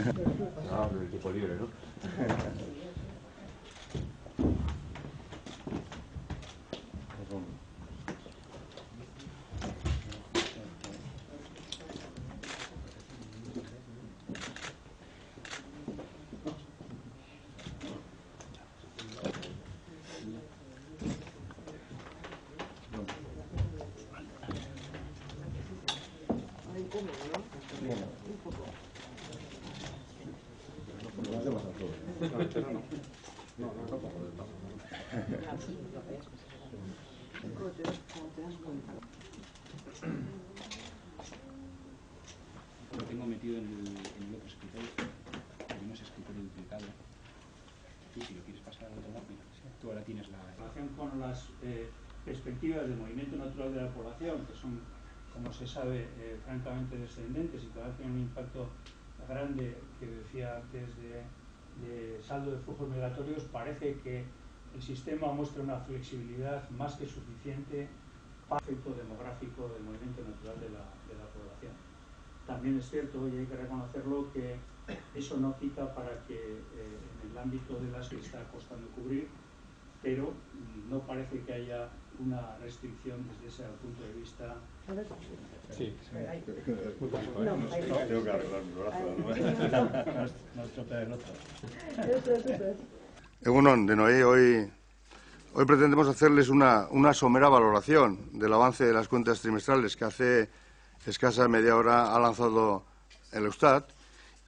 Ah, del tipo libre, ¿no? Lo tengo metido en el otro escritorio, porque no es escritorio duplicado. Y si lo quieres pasar al otro lado, mira, tú ahora tienes la relación con las perspectivas del movimiento natural de la población, que son, como se sabe, francamente descendentes y que van a tener un impacto grande, que decía antes, de saldo de flujos migratorios. Parece que el sistema muestra una flexibilidad más que suficiente para el efecto demográfico del movimiento natural de la población. También es cierto, y hay que reconocerlo, que eso no quita para que en el ámbito de las que está costando cubrir, pero no parece que haya una restricción desde ese punto de vista. Sí, Tengo que arreglar mi brazo. No estropea el otro. Egunon, de Noé, hoy pretendemos hacerles una somera valoración del avance de las cuentas trimestrales que hace escasa media hora ha lanzado el Eustat,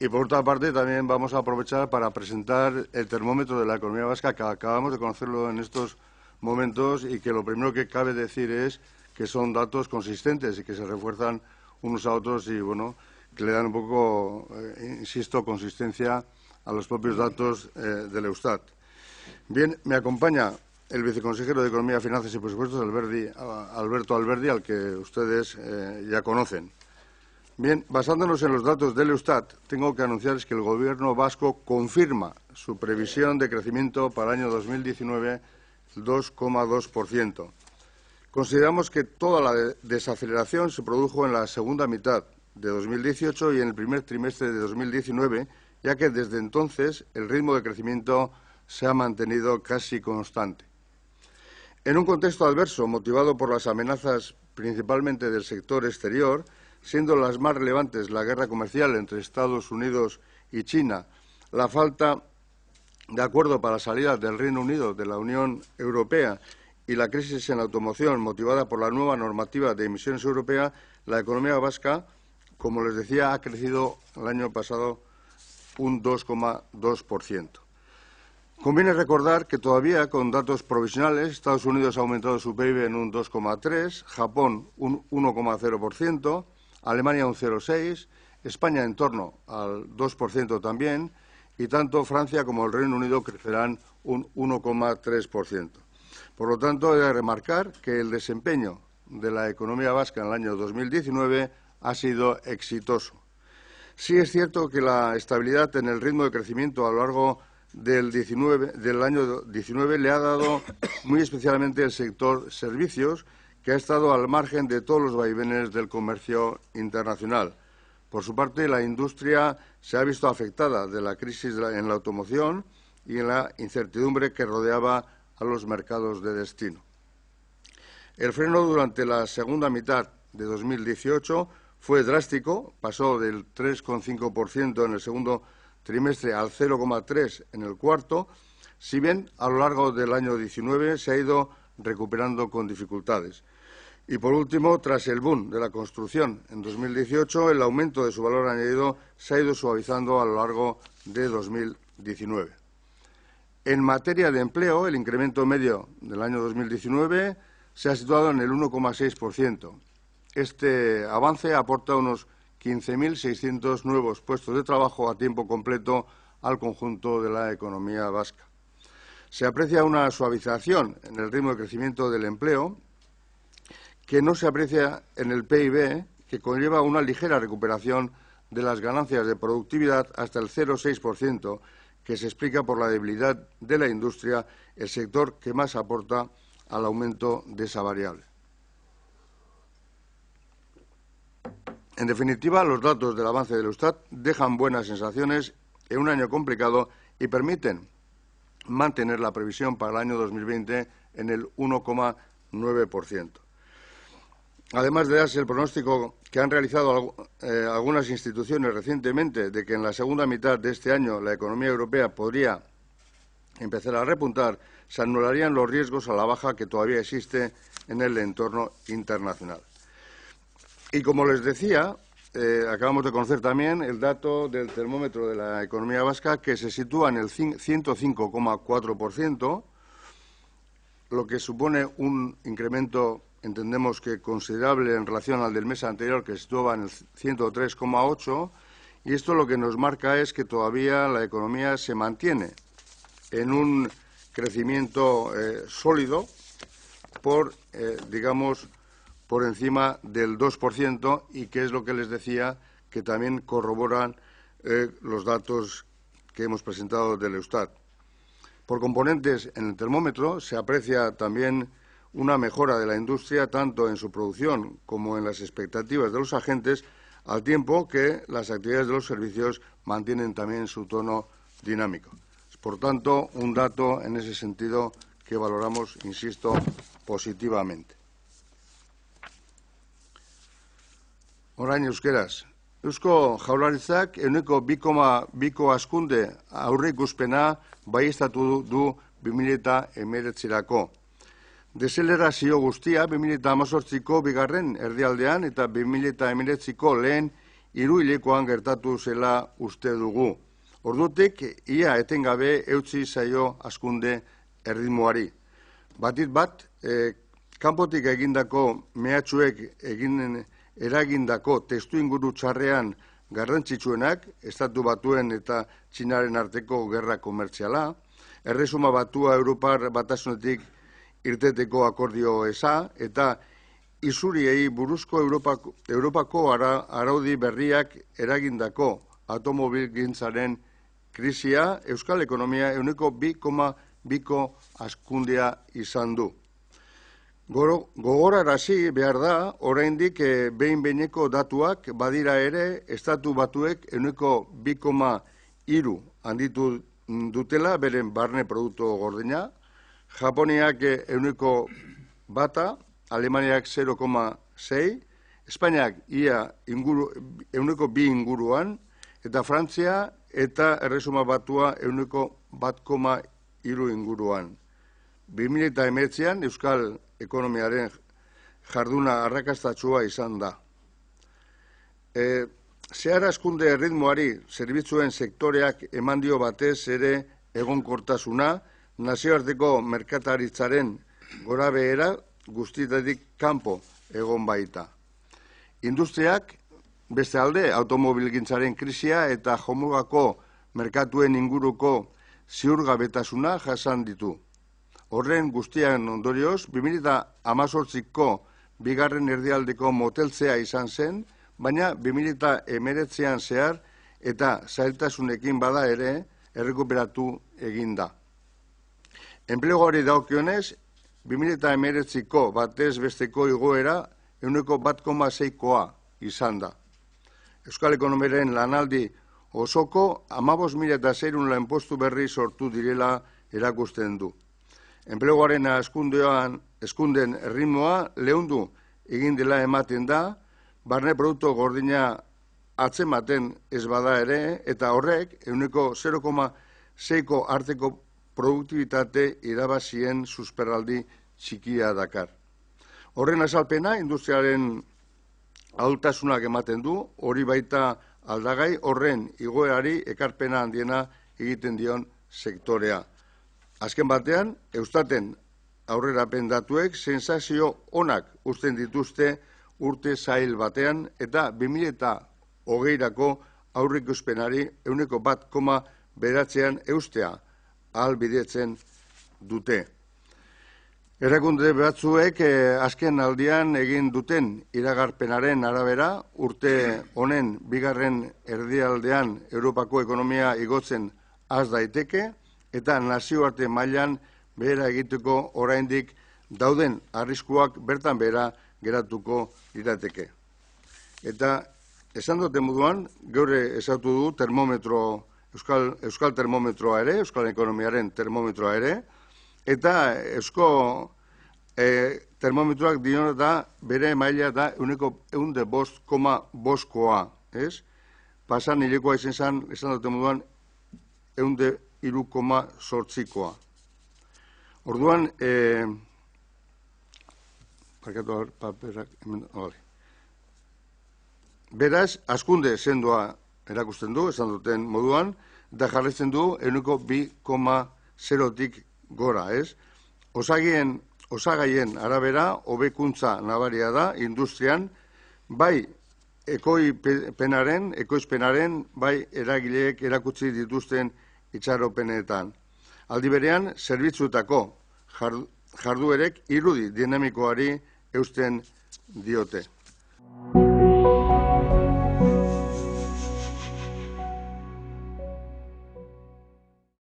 y por otra parte también vamos a aprovechar para presentar el termómetro de la economía vasca, que acabamos de conocerlo en estos momentos, y que lo primero que cabe decir es que son datos consistentes y que se refuerzan unos a otros y, bueno, que le dan un poco, insisto, consistencia a los propios datos del Eustat. Bien, me acompaña el viceconsejero de Economía, Finanzas y Presupuestos, Alberto Alberdi, al que ustedes ya conocen. Bien, basándonos en los datos del Eustat, tengo que anunciarles que el Gobierno vasco confirma su previsión de crecimiento para el año 2019, el 2,2%. Consideramos que toda la desaceleración se produjo en la segunda mitad de 2018 y en el primer trimestre de 2019, ya que desde entonces el ritmo de crecimiento se ha mantenido casi constante. En un contexto adverso, motivado por las amenazas principalmente del sector exterior, siendo las más relevantes la guerra comercial entre Estados Unidos y China, la falta de acuerdo para la salida del Reino Unido de la Unión Europea y la crisis en la automoción motivada por la nueva normativa de emisiones europea, la economía vasca, como les decía, ha crecido el año pasado un 2,2%. Conviene recordar que todavía, con datos provisionales, Estados Unidos ha aumentado su PIB en un 2,3%, Japón un 1,0%, Alemania un 0,6%, España en torno al 2% también, y tanto Francia como el Reino Unido crecerán un 1,3%. Por lo tanto, he de remarcar que el desempeño de la economía vasca en el año 2019 ha sido exitoso. Sí es cierto que la estabilidad en el ritmo de crecimiento a lo largo del año 19 le ha dado muy especialmente el sector servicios, que ha estado al margen de todos los vaivenes del comercio internacional. Por su parte, la industria se ha visto afectada de la crisis en la automoción y en la incertidumbre que rodeaba a los mercados de destino. El freno durante la segunda mitad de 2018 fue drástico, pasó del 3,5% en el segundo trimestre al 0,3% en el cuarto, si bien a lo largo del año 19 se ha ido recuperando con dificultades. Y, por último, tras el boom de la construcción en 2018, el aumento de su valor añadido se ha ido suavizando a lo largo de 2019. En materia de empleo, el incremento medio del año 2019 se ha situado en el 1,6%. Este avance aporta unos 15.600 nuevos puestos de trabajo a tiempo completo al conjunto de la economía vasca. Se aprecia una suavización en el ritmo de crecimiento del empleo, que no se aprecia en el PIB, que conlleva una ligera recuperación de las ganancias de productividad hasta el 0,6%, que se explica por la debilidad de la industria, el sector que más aporta al aumento de esa variable. En definitiva, los datos del avance del Eustat dejan buenas sensaciones en un año complicado y permiten mantener la previsión para el año 2020 en el 1,9%. Además de darse el pronóstico que han realizado algunas instituciones recientemente de que en la segunda mitad de este año la economía europea podría empezar a repuntar, se anularían los riesgos a la baja que todavía existe en el entorno internacional. Y como les decía, acabamos de conocer también el dato del termómetro de la economía vasca, que se sitúa en el 105,4%, lo que supone un incremento, entendemos que considerable en relación al del mes anterior, que se situaba en el 103,8%, y esto lo que nos marca es que todavía la economía se mantiene en un crecimiento sólido por encima del 2%, y que es lo que les decía, que también corroboran los datos que hemos presentado del Eustat. Por componentes en el termómetro se aprecia también una mejora de la industria tanto en su producción como en las expectativas de los agentes, al tiempo que las actividades de los servicios mantienen también su tono dinámico. Por tanto, un dato en ese sentido que valoramos, insisto, positivamente. Orain euskeraz. Eusko Jaurlaritzak ehuneko 2,2ko hazkunde aurreikuspena baieztatu du 2019-rako. Deselerazio guztia 2018ko bigarren erdialdean eta 2019ko lehen hiruhilekoan gertatu zela uste dugu. Ordutik, ia etengabe eutsi zaio hazkunde erritmoari. Batit bat, kanpotik egindako mehatxuek eragindako testuinguru txarrean garrantzitsuenak, Estatu Batuen eta Txinaren arteko gerra komertziala, Erresuma Batua Europar Batasunetik irteteko akordio eza, eta isuriei buruzko Europako araudi berriak eragindako automobilgintzaren krisia, euskal ekonomia ehuneko 2,2ko hazkundea izan du. Gogorarazi behar da, oraindik behin-behineko datuak badira ere, Estatu Batuek ehuneko 2,3 handitu dutela beren barne produktu gordina, Japoniak ehuneko 1, Alemaniak 0,6, Espainiak ia ehuneko 2 inguruan, eta Frantzia eta Erresuma Batua ehuneko 1,3 inguruan. 2019an euskal ekonomiaren jarduna arrakastatsua izan da. Zehar hazkunde erritmoari zerbitzuen sektoreak eman dio batez ere egonkortasuna, nazioarteko merkataritzaren gorabehera guztietatik kanpo egon baita. Industriak, beste alde, automobilgintzaren krisia eta jomugako merkatuen inguruko ziurgabetasuna jasan ditu. Horren guztian ondorioz, 2018ko bigarren erdialdeko moteltzea izan zen, baina 2019an zehar eta zailtasunekin bada ere errekuperatu eginda. Enpleguari dagokionez, 2019ko batez besteko igoera ehuneko 1,6koa izan da. Euskal ekonomiaren lanaldi osoko 15.600 lanpostu berri sortu direla erakusten du. Enpleguaren hazkunden erritmoa leundu egin dela ematen da, barne produktu gordina atzematen ez bada ere, eta horrek ehuneko 0,6ko arteko produktibitate irabazien susperraldi txikia dakar. Horren azalpena industriaren ahultasunak ematen du, hori baita aldagai horren igoerari ekarpena handiena egiten dion sektorea. Azken batean, Eustaten aurrerapen datuek sensazio onak uzten dituzte urte zail batean eta 2020rako aurreikuspenari ehuneko 1,9an eustea ahalbidetzen dute. Erakunde batzuek azken aldian egin duten iragarpenaren arabera, urte honen bigarren erdialdean Europako ekonomia igotzen has daiteke, eta nazioarte mailan behera egiteko oraindik dauden arriskuak bertan behera geratuko lirateke. Eta esan dute moduan, geure ezautu du termometro, euskal termometroa ere, euskal ekonomiaren termometroa ere, eta eusko termometroak diona da bere maila da 105,5koa, ez? Pasan hilekoa izan zen, esan dute moduan, 103,8koa. Orduan, beraz, hazkunde sendoa erakusten du, esan duten moduan, eta jarraitzen du 2,0tik gora, ez? Osagaien arabera, hobekuntza nabaria da, industrian, bai ekoizpenaren, bai eragileek erakutsi dituzten itxaropenetan. Aldi berean, zerbitzuetako jarduerek irudi dinamikoari eusten diote.